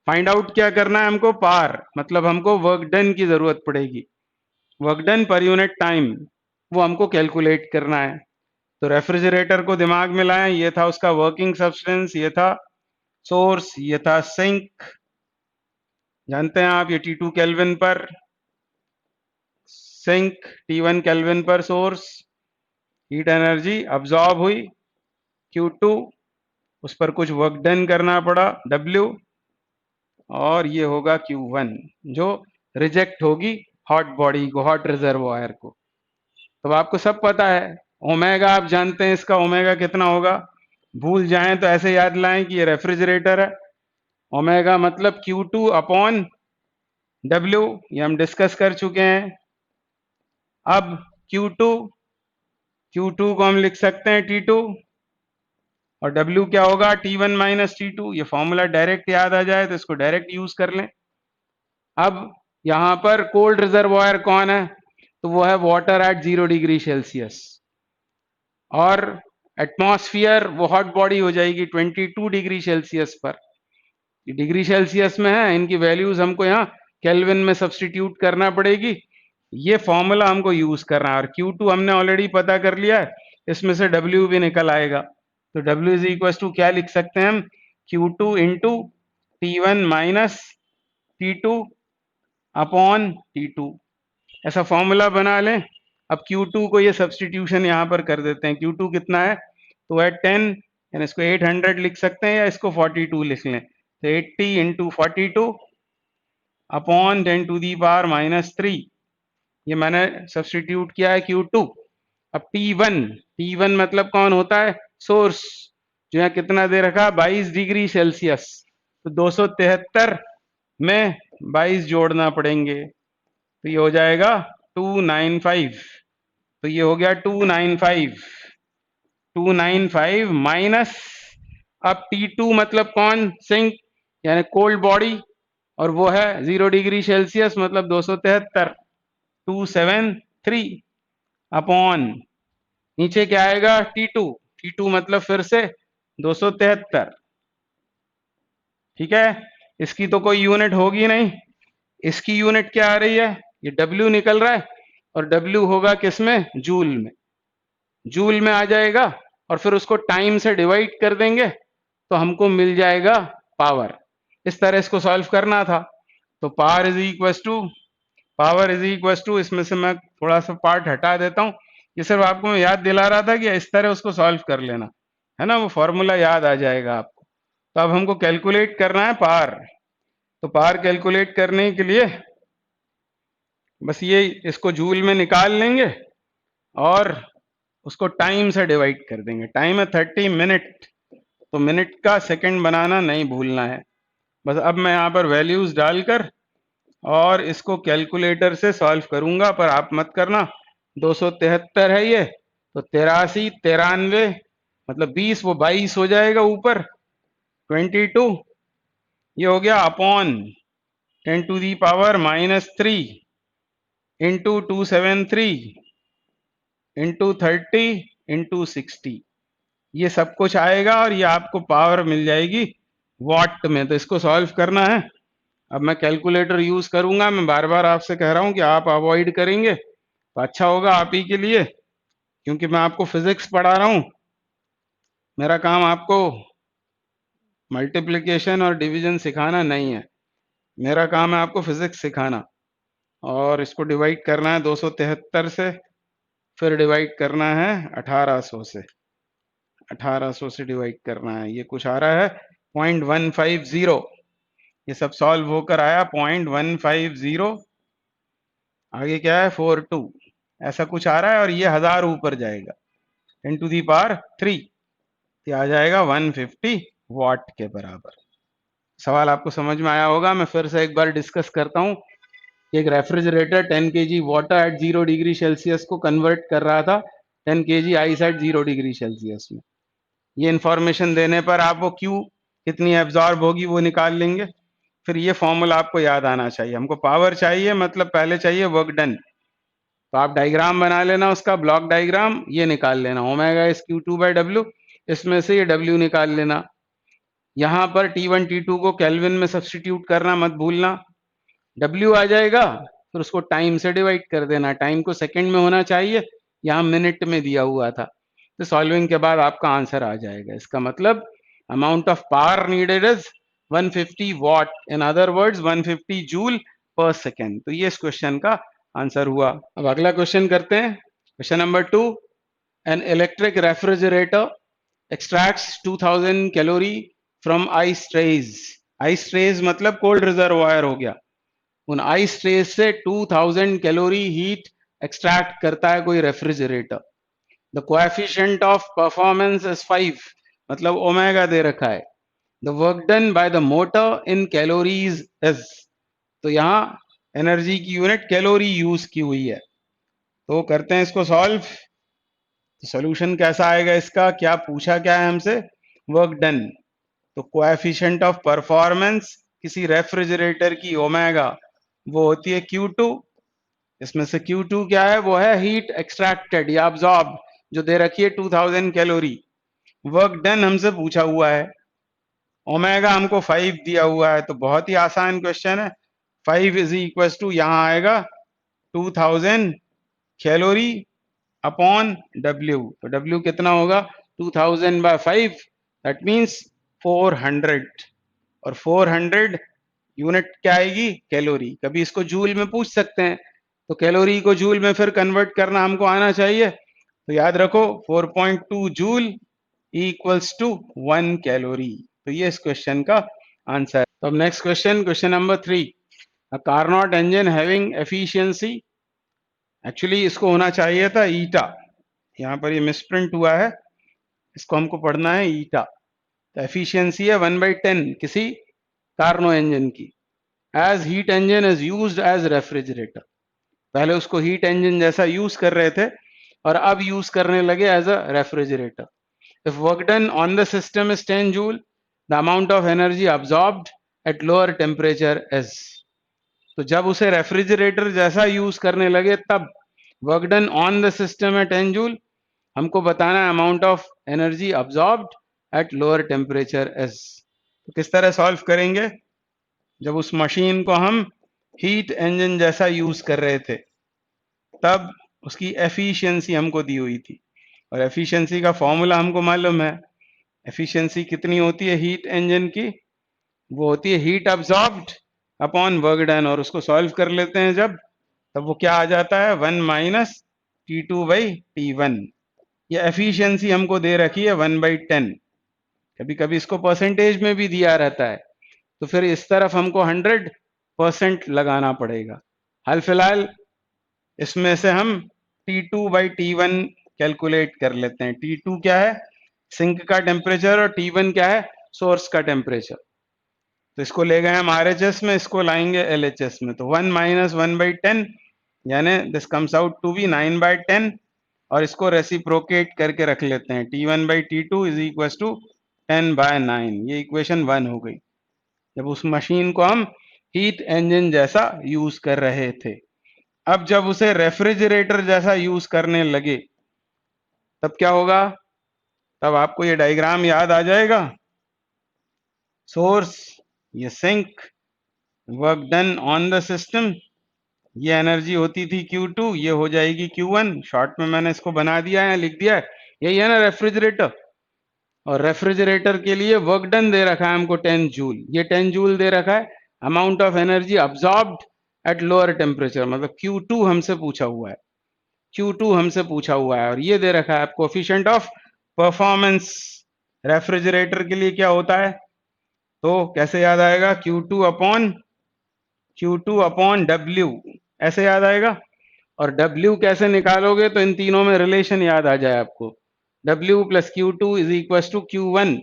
फाइंड आउट क्या करना है हमको, पार, मतलब हमको वर्क डन की जरूरत पड़ेगी, work done per unit time, वो हमको कैलकुलेट करना है। तो रेफ्रिजरेटर को दिमाग में लाएं, ये था उसका वर्किंग सब्सटेंस, ये था सोर्स, ये था सिंक, जानते हैं आप ये T2 केल्विन पर सिंक, T1 केल्विन पर सोर्स। हीट एनर्जी अब्सॉर्ब हुई Q2, उस पर कुछ वर्क डन करना पड़ा W, और ये होगा Q1 जो रिजेक्ट होगी हॉट बॉडी को, हॉट रिजर्वॉयर को। तो आपको सब पता है, ओमेगा आप जानते हैं, इसका ओमेगा कितना होगा, भूल जाएं तो ऐसे याद लाएं कि ये रेफ्रिजरेटर है, ओमेगा मतलब Q2 अपॉन W, ये हम डिस्कस कर चुके हैं। अब Q2 को हम लिख सकते हैं T2 और W क्या होगा T1 माइनस T2। ये फॉर्मूला डायरेक्ट याद आ जाए तो इसको डायरेक्ट यूज कर लें। अब यहां पर कोल्ड रिजर्वॉयर कौन है, तो वो है वाटर एट 0 डिग्री सेल्सियस, और एटमॉस्फेयर वो हॉट बॉडी हो जाएगी 22 डिग्री सेल्सियस पर। डिग्री सेल्सियस में है, इनकी वैल्यूज हमको यहाँ केल्विन में सब्स्टिट्यूट करना पड़ेगी। ये फॉर्मूला हमको यूज करना है, और Q2 हमने ऑलरेडी पता कर लिया है, इसमें से W भी निकल आएगा। तो W इज इक्वल टू क्या लिख सकते हैं हम, Q2 into T1 minus T2 upon T2, ऐसा फॉर्मूला बना लें। अब Q2 को ये सब्स्टिट्यूशन यहाँ पर कर देते हैं। Q2 कितना है, तो है 10, यानी इसको 800 लिख सकते हैं या इसको 42 लिख लें। तो 80 into 42 upon 10 to the power minus 3, ये मैंने सब्स्टिट्यूट किया है Q2। अब T1 मतलब कौन होता है, सोर्स, जो यहाँ कितना दे रखा, 22 डिग्री सेल्सियस। तो 273 में 22 जोड़ना पड़ेंगे, तो ये हो जाएगा 295। तो ये हो गया 295 माइनस, अब T2 मतलब कौन, सिंक, यानी कोल्ड बॉडी, और वो है 0 डिग्री सेल्सियस मतलब 273, 273 अपॉन, नीचे क्या आएगा T2 मतलब फिर से 273। ठीक है, इसकी तो कोई यूनिट होगी नहीं, इसकी यूनिट क्या आ रही है, ये W निकल रहा है, और W होगा किसमें, जूल में, जूल में आ जाएगा, और फिर उसको टाइम से डिवाइड कर देंगे तो हमको मिल जाएगा पावर। इस तरह इसको सॉल्व करना था। तो power is equal to power is equal to, इसमें से मैं थोड़ा सा पार्ट हटा देता हूँ, ये सिर्फ आपको मैं याद दिला रहा था कि इस तरह उसको सॉल्व कर लेना है ना, वो फॉर्मूला याद आ जाएगा आपको। तो अब हमको कैलकुलेट करना है पावर। तो पावर कैलकुलेट करने के लिए बस ये इसको जूल में निकाल लेंगे और उसको टाइम से डिवाइड कर देंगे। टाइम है 30 मिनट, तो मिनट का सेकंड बनाना नहीं भूलना है। बस अब मैं यहाँ पर वैल्यूज डालकर और इसको कैलकुलेटर से सॉल्व करूंगा, पर आप मत करना। 273 है ये, तो 83 93 मतलब 20, वो 22 हो जाएगा ऊपर 22, ये हो गया अपॉन 10⁻³ इंटू 273 इंटू 30 इंटू 60, ये सब कुछ आएगा और ये आपको पावर मिल जाएगी वॉट में। तो इसको सॉल्व करना है। अब मैं कैलकुलेटर यूज करूंगा, मैं बार बार आपसे कह रहा हूं कि आप अवॉइड करेंगे तो अच्छा होगा आप ही के लिए, क्योंकि मैं आपको फिजिक्स पढ़ा रहा हूं। मेरा काम आपको मल्टीप्लिकेशन और डिवीजन सिखाना नहीं है, मेरा काम है आपको फिजिक्स सिखाना। और इसको डिवाइड करना है 273 से, फिर डिवाइड करना है 1800 से, 1800 से डिवाइड करना है। ये कुछ आ रहा है 0.150, ये सब सॉल्व होकर आया 0.150, आगे क्या है 42, ऐसा कुछ आ रहा है। और ये 1000 ऊपर जाएगा 10⁻³ ये आ जाएगा 150 वाट के बराबर। सवाल आपको समझ में आया होगा। मैं फिर से एक बार डिस्कस करता हूँ। एक refrigerator 10 kg water at 0 degree Celsius को कन्वर्ट कर रहा था 10 kg ice eight 0 degree Celsius में। ये इंफॉर्मेशन देने पर आप वो क्यू कितनी एब्जॉर्ब होगी वो निकाल लेंगे। फिर ये फॉर्मूला आपको याद आना चाहिए। हमको पावर चाहिए, मतलब पहले चाहिए वर्क डन। तो आप डायग्राम बना लेना उसका, ब्लॉक डायग्राम, ये निकाल लेना ओमेगा इज Q2/W, इसमें से ये W निकाल लेना। यहाँ पर T1 T2 को केल्विन में सब्स्टिट्यूट करना मत भूलना। W आ जाएगा, फिर उसको टाइम से डिवाइड कर देना। टाइम को सेकंड में होना चाहिए, यहाँ मिनट में दिया हुआ था। तो सॉल्विंग के बाद आपका आंसर आ जाएगा। इसका मतलब amount of power needed is 150 what, in other words 150 joule पर सेकेंड। तो ये इस क्वेश्चन का आंसर हुआ। अब अगला क्वेश्चन करते हैं, question number 2। An electric refrigerator extracts 2000 calorie from ice trays. Ice trays मतलब कोल्ड रिजर्वायर हो गया। उन आइस ट्रेज से 2000 कैलोरी हीट एक्सट्रैक्ट करता है कोई refrigerator. The coefficient of performance is 5, मतलब ओमेगा दे रखा है। The work done by the motor in calories is, तो यहाँ एनर्जी की यूनिट कैलोरी यूज की हुई है। तो करते हैं इसको सॉल्व। तो सोल्यूशन कैसा आएगा इसका, क्या पूछा क्या है हमसे, वर्क डन। तो कोएफिशिएंट ऑफ परफॉर्मेंस किसी रेफ्रिजरेटर की ओमेगा वो होती है Q2। इसमें से Q2 क्या है, वो है हीट एक्सट्रैक्टेड या अब्सॉर्ब, जो दे रखी है 2000 कैलोरी। वर्क डन हमसे पूछा हुआ है, ओमेगा हमको 5 दिया हुआ है। तो बहुत ही आसान क्वेश्चन है। 5 इज इक्वल टू यहाँ आएगा 2000 कैलोरी अपॉन W। तो W कितना होगा 2000/5, दैट मीन्स 400। और 400 यूनिट क्या आएगी, कैलोरी। कभी इसको जूल में पूछ सकते हैं, तो कैलोरी को जूल में फिर कन्वर्ट करना हमको आना चाहिए। तो याद रखो 4.2 जूल इक्वल्स टू 1 कैलोरी। तो ये इस क्वेश्चन का आंसर है। तो अब next question, question number 3। A Carnot engine having efficiency, actually इसको होना चाहिए था ईटा, यहाँ पर ये मिसप्रिंट हुआ है, इसको हमको पढ़ना है ईटा। तो एफिशिएंसी है 1/10 किसी कार्नो इंजन की। As heat engine is used as refrigerator, पहले उसको हीट इंजन जैसा यूज कर रहे थे और अब यूज करने लगे as a refrigerator. If work done on the system is 10 joule, the amount of energy absorbed at lower temperature is. तो जब उसे रेफ्रिजरेटर जैसा यूज करने लगे तब work done on the system है 10 जूल, हमको बताना है amount of energy absorbed at lower temperature is. तो किस तरह सॉल्व करेंगे, जब उस मशीन को हम हीट इंजन जैसा यूज कर रहे थे तब उसकी एफिशिएंसी हमको दी हुई थी, और एफिशिएंसी का फॉर्मूला हमको मालूम है। एफिशिएंसी कितनी होती है हीट इंजन की, वो होती है heat absorbed upon work done. और उसको सॉल्व कर लेते हैं जब, तब वो क्या आ जाता है 1 माइनस T2/T1। ये एफिशिएंसी हमको दे रखी है 1/10। कभी कभी इसको परसेंटेज में भी दिया रहता है, तो फिर इस तरफ हमको 100% लगाना पड़ेगा। हाल फिलहाल इसमें से हम T2/T1 कैलकुलेट कर लेते हैं। T2 क्या है, सिंक का टेम्परेचर, और T1 क्या है, सोर्स का टेम्परेचर। तो इसको ले गए हम RHS में, इसको लाएंगे LHS में। तो 1 माइनस 1/10 यानी this comes out to be 9/10, और इसको रेसिप्रोकेट करके रख लेते हैं। T1/T2 is equal to 10/9। ये इक्वेशन 1 हो गई, जब उस मशीन को हम हीट इंजन जैसा यूज कर रहे थे। अब जब उसे रेफ्रिजरेटर जैसा यूज करने लगे, तब क्या होगा, तब आपको ये डायग्राम याद आ जाएगा। सोर्स, ये sink, work done on the system, ये एनर्जी होती थी Q2, ये हो जाएगी Q1। शॉर्ट में मैंने इसको बना दिया है, लिख दिया है। यही है ना रेफ्रिजरेटर। और रेफ्रिजरेटर के लिए वर्क डन दे रखा है हमको 10 जूल। ये 10 जूल दे रखा है amount of energy absorbed at lower temperature, मतलब Q2 हमसे पूछा हुआ है। Q2 हमसे पूछा हुआ है, और ये दे रखा है कोएफिशिएंट ऑफ परफॉर्मेंस। रेफ्रिजरेटर के लिए क्या होता है, तो कैसे याद आएगा, Q2 अपॉन W, ऐसे याद आएगा। और W कैसे निकालोगे, तो इन तीनों में रिलेशन याद आ जाए आपको। W plus Q2 is equal to Q1,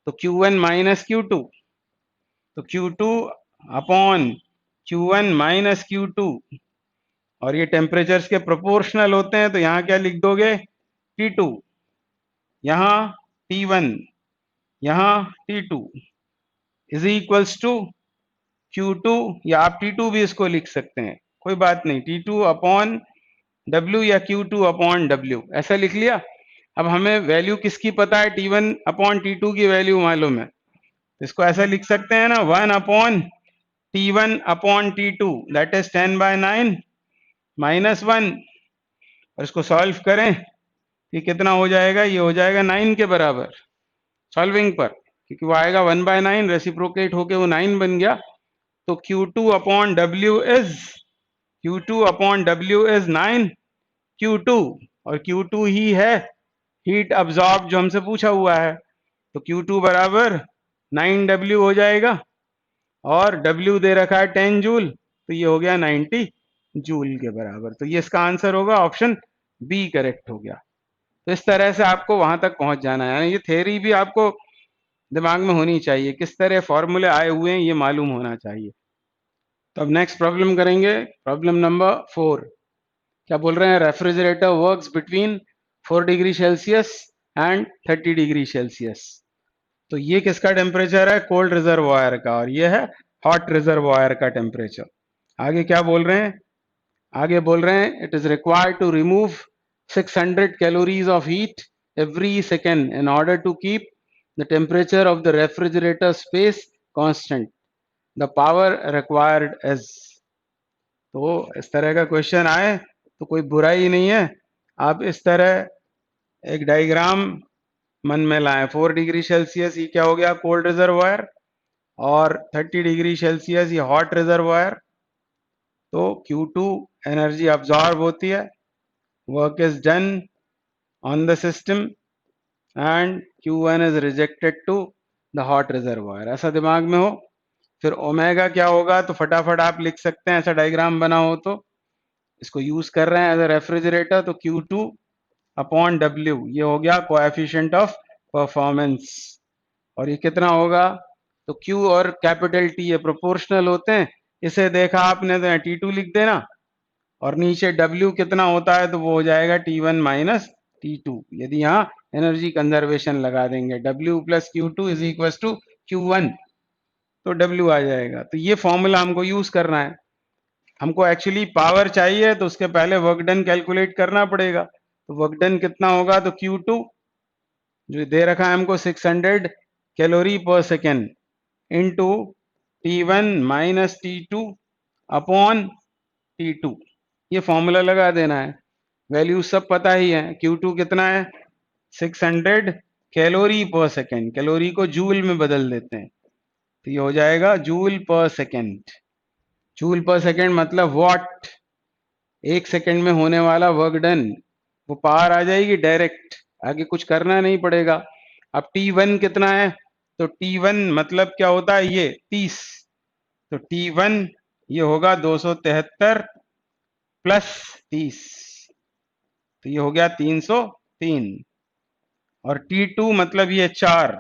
तो Q1 माइनस Q2, तो Q2 upon Q1 minus Q2। और ये टेम्परेचर्स के प्रोपोर्शनल होते हैं, तो यहाँ क्या लिख दोगे, T2, यहाँ T1, यहाँ T2 is equals to Q2, या आप T2 भी इसको लिख सकते हैं, कोई बात नहीं। T2 अपॉन W या Q2 अपॉन W, ऐसा लिख लिया। अब हमें वैल्यू किसकी पता है, T1 अपॉन T2 की वैल्यू मालूम है, तो इसको ऐसा लिख सकते हैं ना, 1 upon T1 upon T2, that is 10/9 minus 1। और इसको सॉल्व करें, ये कितना हो जाएगा, ये हो जाएगा 9 के बराबर सॉल्विंग पर, क्योंकि वो आएगा 1/9, रेसिप्रोकेट होके वो 9 बन गया। तो Q2 upon W is 9 Q2, और Q2 ही है हीट अब्सॉर्ब जो हमसे पूछा हुआ है। तो Q2 बराबर 9W हो जाएगा, और W दे रखा है 10 जूल, तो ये हो गया 90 जूल के बराबर। तो ये इसका आंसर होगा, ऑप्शन बी करेक्ट हो गया। तो इस तरह से आपको वहां तक पहुंच जाना है, यानी ये थ्योरी भी आपको दिमाग में होनी चाहिए, किस तरह फॉर्मूले आए हुए हैं ये मालूम होना चाहिए। तो अब नेक्स्ट प्रॉब्लम करेंगे, प्रॉब्लम नंबर 4। क्या बोल रहे हैं, refrigerator works between 4 degree Celsius and 30 degree Celsius. तो ये किसका टेम्परेचर है, कोल्ड रिजर्वायर का, और ये है हॉट रिजर्वायर का टेम्परेचर। आगे क्या बोल रहे हैं, आगे बोल रहे हैं it is required to remove 600 calories of heat every second in order to keep the temperature of the refrigerator space constant. The power required is, तो इस तरह का क्वेश्चन आए तो कोई बुराई नहीं है, आप इस तरह एक डायग्राम मन में लाएं। 4 डिग्री सेल्सियस ये क्या हो गया, कोल्ड रिजर्वायर, और 30 डिग्री सेल्सियस ये हॉट रिजर्वायर। तो Q2 एनर्जी अब्सॉर्ब होती है, work is done on the system, and Q1 is rejected to the hot reservoir, ऐसा दिमाग में हो। फिर ओमेगा क्या होगा, तो फटाफट आप लिख सकते हैं, ऐसा डायग्राम बना हो तो। इसको यूज कर रहे हैं एज अ रेफ्रिजरेटर, तो Q2 अपॉन W, ये हो गया कोएफिशिएंट ऑफ परफॉर्मेंस। और ये कितना होगा, तो Q और कैपिटल T ये प्रोपोर्शनल होते हैं, इसे देखा आपने तो T2 लिख देना, और नीचे W कितना होता है, तो वो हो जाएगा T1 माइनस T2। यदि यहाँ एनर्जी कंजर्वेशन लगा देंगे, W plus Q2 is equal to Q1, तो W आ जाएगा। तो ये फॉर्मूला हमको यूज करना है। हमको एक्चुअली पावर चाहिए, तो उसके पहले वर्क डन कैलकुलेट करना पड़ेगा। तो वर्क डन कितना होगा, तो Q2 जो दे रखा है हमको 600 कैलोरी पर second into T1 minus T2 upon T2, ये फॉर्मूला लगा देना है। वैल्यू सब पता ही है, Q2 कितना है 600 कैलोरी पर सेकेंड, कैलोरी को जूल में बदल देते हैं, तो ये हो जाएगा जूल पर सेकेंड। जूल पर सेकेंड मतलब वॉट, 1 सेकंड में होने वाला वर्क डन वो पावर आ जाएगी डायरेक्ट, आगे कुछ करना नहीं पड़ेगा। अब T1 कितना है, तो T1 मतलब क्या होता है, ये 30, तो T1 ये होगा 273 प्लस 30, तो ये हो गया 303। और T2 मतलब ये 4,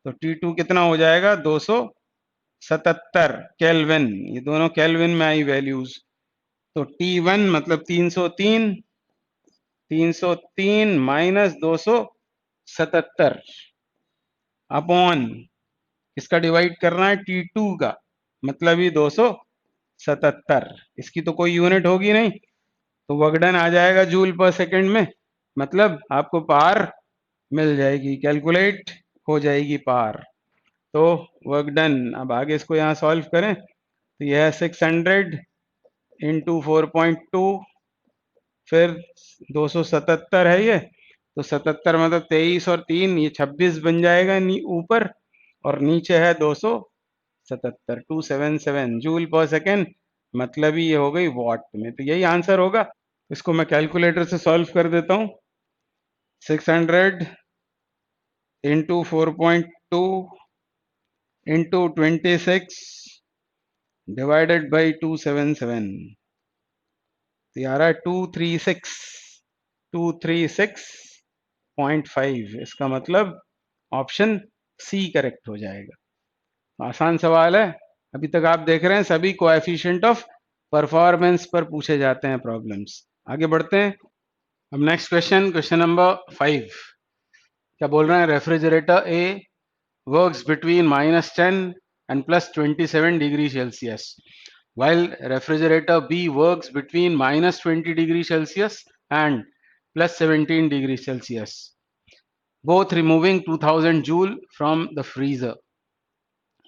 तो T2 कितना हो जाएगा 277 केल्विन, ये दोनों केल्विन में आई वैल्यूज। तो T1 मतलब 303, 303 माइनस 277 अपॉन इसका डिवाइड करना है T2 का, मतलब ये 277, इसकी तो कोई यूनिट होगी नहीं, तो वर्क डन आ जाएगा जूल पर सेकंड में, मतलब आपको पावर मिल जाएगी, कैलकुलेट हो जाएगी पावर। तो वर्क डन, अब आगे इसको यहाँ सॉल्व करें तो यह है 600 इंटू 4.2, फिर 277 है ये, तो 77 मतलब 23 और 3 ये 26 बन जाएगा ऊपर, और नीचे है 277, 277 जूल पर सेकेंड, मतलब ही ये हो गई वॉट में, तो यही आंसर होगा। इसको मैं कैलकुलेटर से सॉल्व कर देता हूँ। 600 इंटू 4.2 इंटू 26 डिवाइडेड बाई 277, तो ये आ रहा है 236.5, इसका मतलब ऑप्शन सी करेक्ट हो जाएगा। आसान सवाल है, अभी तक आप देख रहे हैं सभी कोएफिशिएंट ऑफ परफॉर्मेंस पर पूछे जाते हैं प्रॉब्लम्स। आगे बढ़ते हैं। अब नेक्स्ट क्वेश्चन, क्वेश्चन नंबर 5 क्या बोल रहे हैं, refrigerator A works between -10 and +27 degree Celsius, while refrigerator B works between -20 degree Celsius and +17 degree Celsius, both removing 2000 joule from the freezer.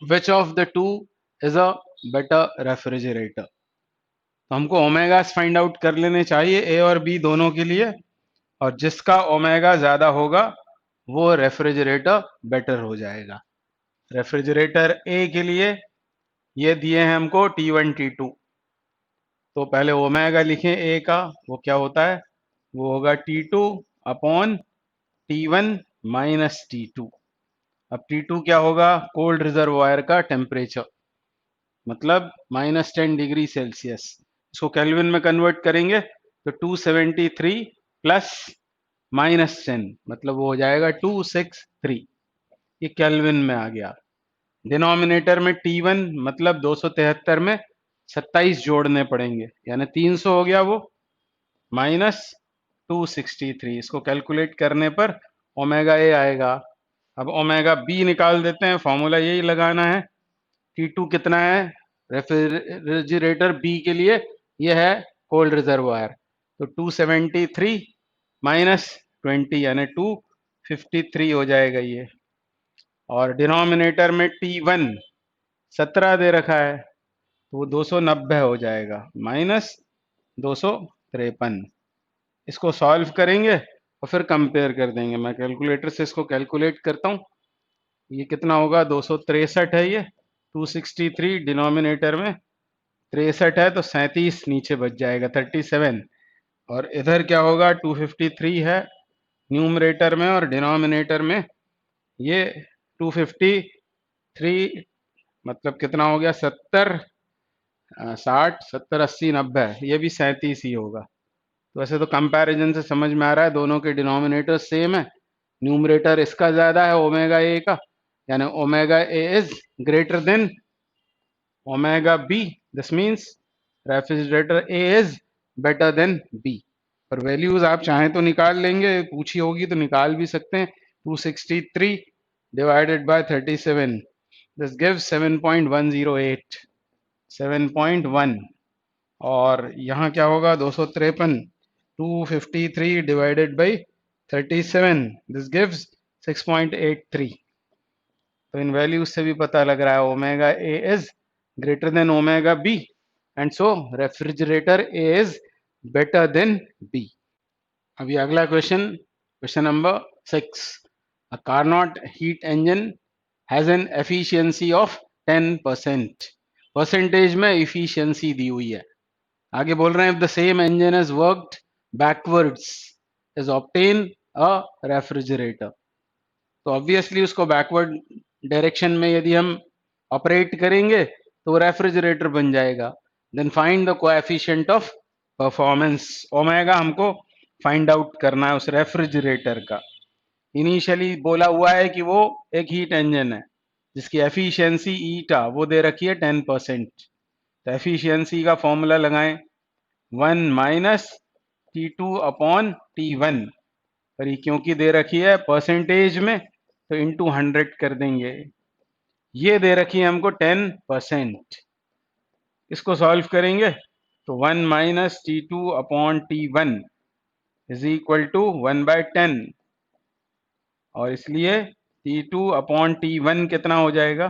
Which of the two is a better refrigerator? तो हमको ओमेगास फाइंड आउट कर लेने चाहिए ए और बी दोनों के लिए, और जिसका ओमेगा ज्यादा होगा वो रेफ्रिजरेटर बेटर हो जाएगा। रेफ्रिजरेटर ए के लिए ये दिए हैं हमको T1 T2, तो पहले ओमेगा लिखें ए का, वो क्या होता है, वो होगा T2 upon T1 minus T2। अब T2 क्या होगा, कोल्ड रिजर्वायर का टेम्परेचर, मतलब -10 डिग्री सेल्सियस, इसको केल्विन में कन्वर्ट करेंगे तो 273 प्लस -10 मतलब वो हो जाएगा 263, ये केल्विन में आ गया। डिनोमिनेटर में T1 मतलब 273 में 27 जोड़ने पड़ेंगे, यानी 300 हो गया वो, माइनस 263, इसको कैलकुलेट करने पर ओमेगा ए आएगा। अब ओमेगा बी निकाल देते हैं, फॉर्मूला यही लगाना है। T2 कितना है रेफ्रिजरेटर बी के लिए, यह है कोल्ड रिजर्वायर, तो 273 माइनस 20 यानी 253 हो जाएगा ये। और डिनोमिनेटर में T1 17 दे रखा है, तो वो 290 हो जाएगा, माइनस 253। इसको सॉल्व करेंगे और फिर कंपेयर कर देंगे। मैं कैलकुलेटर से इसको कैलकुलेट करता हूँ, ये कितना होगा, 263 है ये, 263 डिनोमिनेटर में 63 है तो 37 नीचे बच जाएगा 37, और इधर क्या होगा 253 है न्यूमरेटर में, और डिनोमिनेटर में ये 253 मतलब कितना हो गया 70 60 70 80 90, ये भी 37 ही होगा। तो वैसे तो कंपैरिजन से समझ में आ रहा है दोनों के डिनोमिनेटर सेम है, न्यूमरेटर इसका ज्यादा है ओमेगा ए का, यानी omega A is greater than omega B, this means refrigerator A is better than B. और वैल्यूज आप चाहें तो निकाल लेंगे, पूछी होगी तो निकाल भी सकते हैं। 263 डिवाइडेड बाय 37, दिस गिव्स 7.108, 7.1, और यहाँ क्या होगा 253, 253 डिवाइडेड बाई 37, दिस गिव्स 6.83। तो इन वैल्यूज से भी पता लग रहा है omega A is greater than omega B, and so refrigerator A is better than B. अभी अगला question, question number 6, a Carnot heat engine has an efficiency of 10%, percentage में एफिशिएंसी दी हुई है, आगे बोल रहे हैं if the same engine is worked backwards is obtain a refrigerator। तो ऑब्वियसली उसको बैकवर्ड डायरेक्शन में यदि हम ऑपरेट करेंगे तो वो रेफ्रिजरेटर बन जाएगा। Then find the coefficient of performance, omega हमको फाइंड आउट करना है उस रेफ्रिजरेटर का। इनिशियली बोला हुआ है कि वो एक हीट इंजन है जिसकी एफिशिएंसी ईटा वो दे रखी है 10%। तो एफिशिएंसी का फॉर्मूला लगाएं 1 माइनस T2 अपॉन T1, पर ये क्योंकि दे रखी है परसेंटेज में तो इंटू 100 कर देंगे। ये दे रखी है हमको 10%, इसको सॉल्व करेंगे तो 1 minus T2 upon T1 is equal to 1/10, और इसलिए T2 अपॉन T1 कितना हो जाएगा,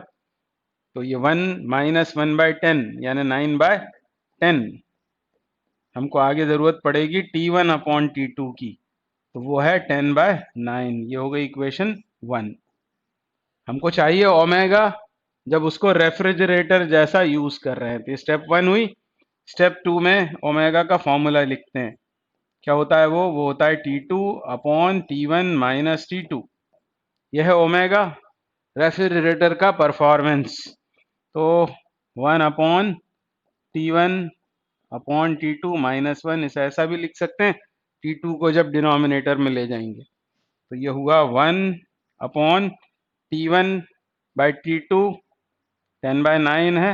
तो ये 1 माइनस 1/10 यानी 9/10। हमको आगे जरूरत पड़ेगी T1 अपॉन T2 की, तो वो है 10/9। ये हो गई इक्वेशन 1। हमको चाहिए ओमेगा जब उसको रेफ्रिजरेटर जैसा यूज कर रहे हैं। तो स्टेप 1 हुई। स्टेप 2 में ओमेगा का फॉर्मूला लिखते हैं। क्या होता है वो होता है T2 upon T1 minus T2। यह है ओमेगा रेफ्रिजरेटर का परफॉर्मेंस। तो 1 upon T1 upon T2 minus 1, इसे ऐसा भी लिख सकते हैं T2 को जब डिनोमिनेटर में ले जाएंगे। तो ये हुआ 1 अपॉन T1 बाई T2, 10/9 है,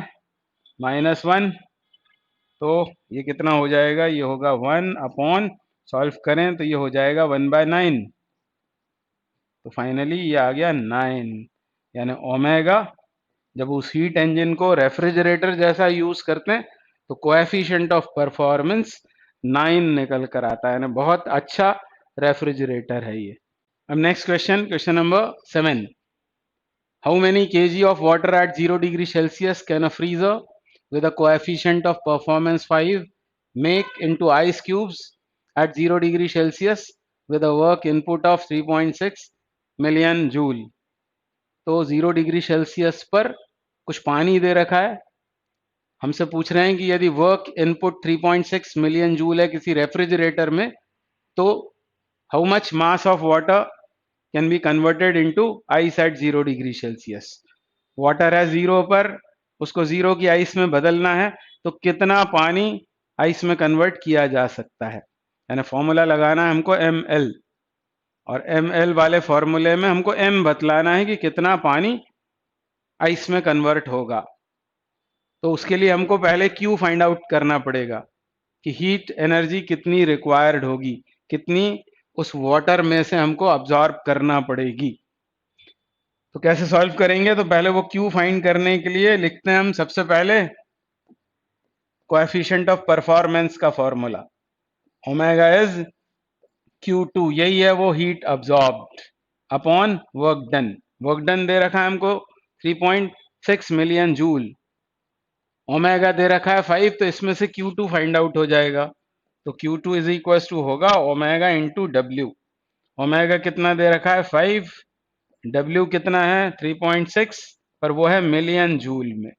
माइनस 1, तो ये कितना हो जाएगा, ये होगा 1 अपॉन, सॉल्व करें तो ये हो जाएगा 1/9। तो फाइनली ये आ गया 9। यानी ओमेगा जब उस हीट इंजन को रेफ्रिजरेटर जैसा यूज करते हैं तो कोएफिशिएंट ऑफ परफॉर्मेंस 9 निकल कर आता है। यानी बहुत अच्छा रेफ्रिजरेटर है ये। अब next question, question number 7। How many kg of water at 0 degree Celsius can a freezer with a coefficient of performance 5 make into ice cubes at 0 degree Celsius with a work input of 3.6 million joule? तो 0 डिग्री सेल्सियस पर कुछ पानी दे रखा है, हमसे पूछ रहे हैं कि यदि वर्क इनपुट 3.6 मिलियन जूल है किसी रेफ्रिजरेटर में, तो how much mass of water can be converted into ice eight 0 degree Celsius. Water है 0 पर, उसको 0 की आइस में बदलना है, तो कितना पानी आइस में कन्वर्ट किया जा सकता है। यानी फॉर्मूला लगाना है हमको ml, और ml वाले फॉर्मूले में हमको m बतलाना है कि कितना पानी आइस में कन्वर्ट होगा। तो उसके लिए हमको पहले Q फाइंड आउट करना पड़ेगा कि हीट एनर्जी कितनी रिक्वायर्ड होगी, कितनी उस वाटर में से हमको अब्जॉर्ब करना पड़ेगी। तो कैसे सॉल्व करेंगे, तो पहले वो Q फाइंड करने के लिए लिखते हैं हम सबसे पहले कोएफिशिएंट ऑफ परफॉर्मेंस का फॉर्मूला, ओमेगा इज Q2, यही है वो heat absorbed upon work done. Work done they रखा है हमको 3.6 मिलियन जूल, ओमेगा दे रखा है 5, तो इसमें से Q2 फाइंड आउट हो जाएगा। तो Q2 इज इक्वल टू होगा ओमेगा इंटू डब्ल्यू। ओमेगा कितना दे रखा है 5, डब्ल्यू कितना है 3.6, पर वो है मिलियन जूल में,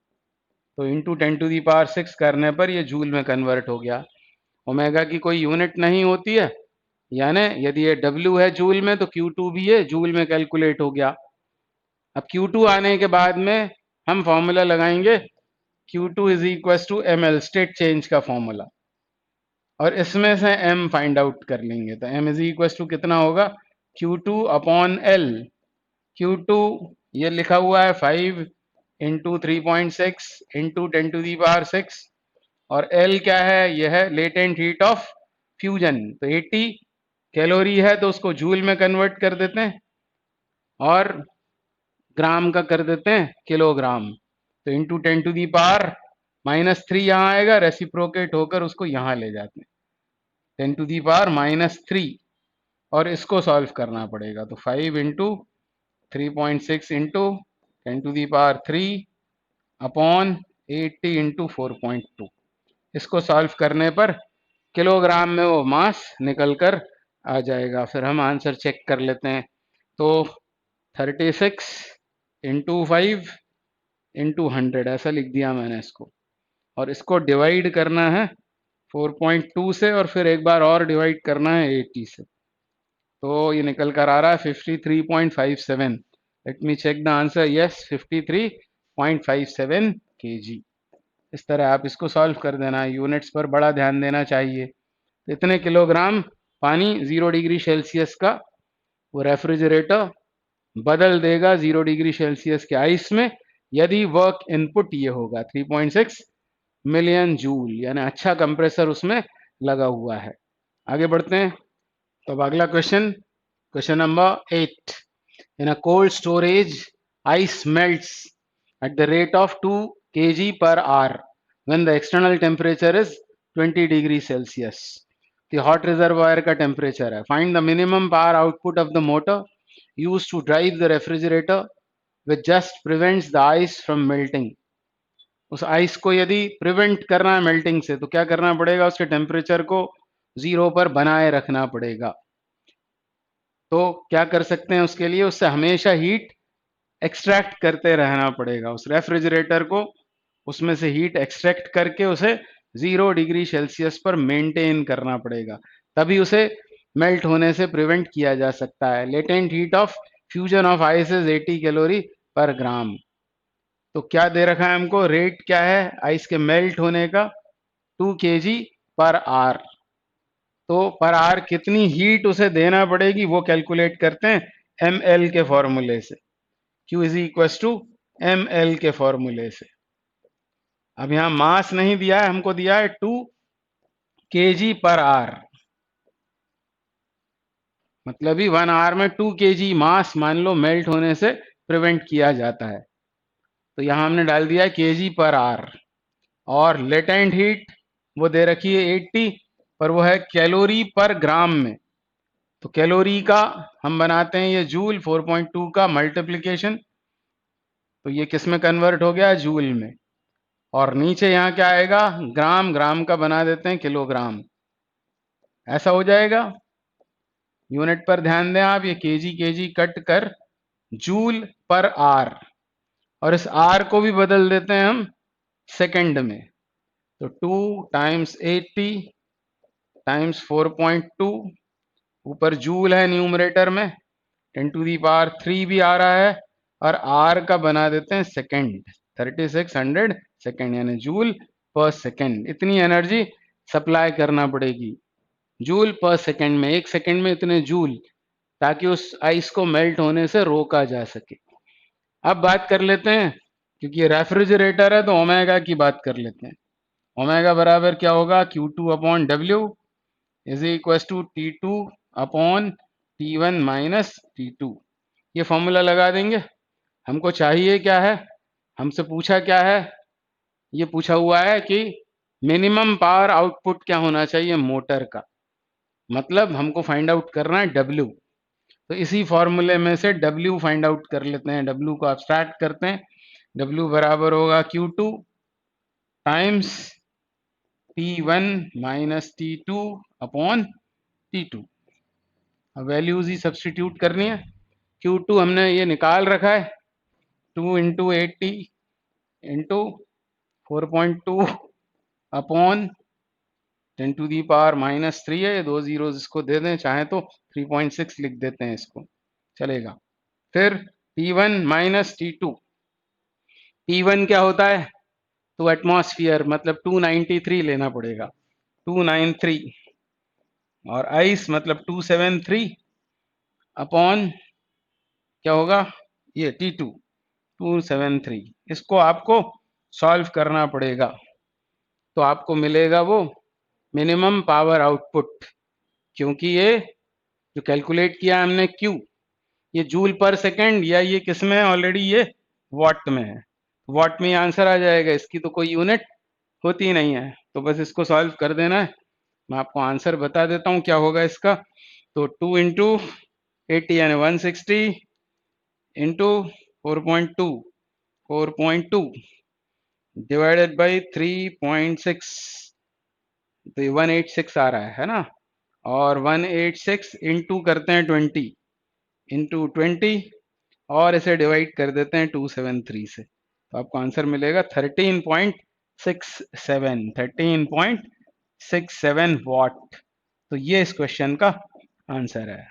तो इंटू 10⁶ करने पर ये जूल में कन्वर्ट हो गया। ओमेगा की कोई यूनिट नहीं होती है, यानी यदि ये डब्ल्यू है जूल में तो Q2 भी है जूल में कैलकुलेट हो गया। अब Q2 आने के बाद में हम फॉर्मूला लगाएंगे Q2 is equal to ml, state change का फॉर्मूला, और इसमें से m फाइंड आउट कर लेंगे। तो m इज इक्वल टू कितना होगा, Q2 अपॉन L। Q2 ये लिखा हुआ है 5 इंटू 3.6 इंटू 10⁶, और L क्या है, यह है लेटेंट हीट ऑफ फ्यूजन। तो 80 कैलोरी है तो उसको जूल में कन्वर्ट कर देते हैं, और ग्राम का कर देते हैं किलोग्राम। तो इंटू 10⁻³ यहाँ आएगा, रेसिप्रोकेट होकर उसको यहाँ ले जाते हैं 10⁻³ और इसको सॉल्व करना पड़ेगा। तो 5 इंटू 3.6 इंटू 10⁻³ अपॉन 80 इंटू 4.2, इसको सॉल्व करने पर किलोग्राम में वो मास निकल कर आ जाएगा। फिर हम आंसर चेक कर लेते हैं। तो 36 इंटू 5 इंटू 100 ऐसा लिख दिया मैंने इसको, और इसको डिवाइड करना है 4.2 से और फिर एक बार और डिवाइड करना है 80 से, तो ये निकल कर आ रहा है 53.57। Let me check the answer, yes 53.57 kg। इस तरह आप इसको सॉल्व कर देना, यूनिट्स पर बड़ा ध्यान देना चाहिए। तो इतने किलोग्राम पानी 0 डिग्री सेल्सियस का वो रेफ्रिजरेटर बदल देगा 0 डिग्री सेल्सियस के आइस में, यदि वर्क इनपुट ये होगा 3.6 मिलियन जूल, यानी अच्छा कंप्रेसर उसमें लगा हुआ है। आगे बढ़ते हैं। तो अब अगला question, question number 8। In a cold storage ice melts at the rate of 2 kg per hour when the external temperature is 20 degree Celsius। the hot reservoir का temperature है। find the minimum power output of the motor used to drive the refrigerator which just prevents the ice from melting। उस आइस को यदि प्रिवेंट करना है मेल्टिंग से तो क्या करना पड़ेगा, उसके टेम्परेचर को 0 पर बनाए रखना पड़ेगा। तो क्या कर सकते हैं उसके लिए, उससे हमेशा हीट एक्सट्रैक्ट करते रहना पड़ेगा। उस रेफ्रिजरेटर को उसमें से हीट एक्सट्रैक्ट करके उसे 0 डिग्री सेल्सियस पर मेंटेन करना पड़ेगा, तभी उसे मेल्ट होने से प्रिवेंट किया जा सकता है। Latent heat of fusion of ice is 80 calorie पर ग्राम। तो क्या दे रखा है हमको, रेट क्या है आइस के मेल्ट होने का, 2 kg पर आर। तो पर आर कितनी हीट उसे देना पड़ेगी वो कैलकुलेट करते हैं एम एल के फॉर्मूले से। Q is equal to M L के फॉर्मूले से। अब यहां मास नहीं दिया है, हमको दिया है 2 kg पर आर, मतलब ही 1 आवर में 2 kg मास मान लो मेल्ट होने से प्रिवेंट किया जाता है। तो यहां हमने डाल दिया है kg पर आर। और लेटेंट हीट वो दे रखी है 80, पर वो है कैलोरी पर ग्राम में। तो कैलोरी का हम बनाते हैं ये जूल, 4.2 का मल्टीप्लीकेशन, तो ये किस में कन्वर्ट हो गया, जूल में। और नीचे यहाँ क्या आएगा, ग्राम, ग्राम का बना देते हैं किलोग्राम, ऐसा हो जाएगा। यूनिट पर ध्यान दें आप, ये केजी केजी कट कर जूल पर आर, और इस आर को भी बदल देते हैं हम सेकंड में। तो 2 टाइम्स 80 टाइम्स 4.2, ऊपर जूल है न्यूमरेटर में, 10 टू दी पावर 3 भी आ रहा है, और आर का बना देते हैं सेकंड, 3600 सेकंड, यानी जूल पर सेकंड। इतनी एनर्जी सप्लाई करना पड़ेगी जूल पर सेकंड में, एक सेकंड में इतने जूल, ताकि उस आइस को मेल्ट होने से रोका जा सके। अब बात कर लेते हैं, क्योंकि ये रेफ्रिजरेटर है तो ओमेगा की बात कर लेते हैं। ओमेगा बराबर क्या होगा, Q2 upon W is equal to T2 upon T1 minus T2। ये फॉर्मूला लगा देंगे। हमको चाहिए क्या है, हमसे पूछा क्या है, ये पूछा हुआ है कि मिनिमम पावर आउटपुट क्या होना चाहिए मोटर का, मतलब हमको फाइंड आउट करना है W। तो इसी फॉर्मूले में से W फाइंड आउट कर लेते हैं, W को अब्स्ट्रैक्ट करते हैं। W बराबर होगा Q2 times T1 minus T2 upon T2। अब वैल्यूज ही सब्सटीट्यूट करनी है। Q2 हमने ये निकाल रखा है, 2 into 80 into 4.2 upon 10 to the power minus 3 है, दो जीरो इसको दे दें, चाहे तो 3.6 लिख देते हैं, इसको चलेगा। फिर T1 माइनस T2, T1 क्या होता है, तो एटमॉस्फेयर, मतलब 293 लेना पड़ेगा, 293, और आइस मतलब 273 अपॉन क्या होगा, ये T2 273। इसको आपको सॉल्व करना पड़ेगा, तो आपको मिलेगा वो मिनिमम पावर आउटपुट, क्योंकि ये जो कैलकुलेट किया हमने Q, ये जूल पर सेकंड, या ये किस में है, ऑलरेडी ये वॉट में है, वॉट में आंसर आ जाएगा, इसकी तो कोई यूनिट होती नहीं है। तो बस इसको सॉल्व कर देना है। मैं आपको आंसर बता देता हूँ क्या होगा इसका। तो 2 इंटू 80 यानी 160 इंटू 4.2 4.2 डिवाइडेड बाई 3.6, तो ये 186 आ रहा है ना, और 186 इंटू करते हैं 20 इंटू 20, और इसे डिवाइड कर देते हैं 273 से, तो आपको आंसर मिलेगा 13.67, 13.67। 67 वॉट। तो ये इस क्वेश्चन का आंसर है।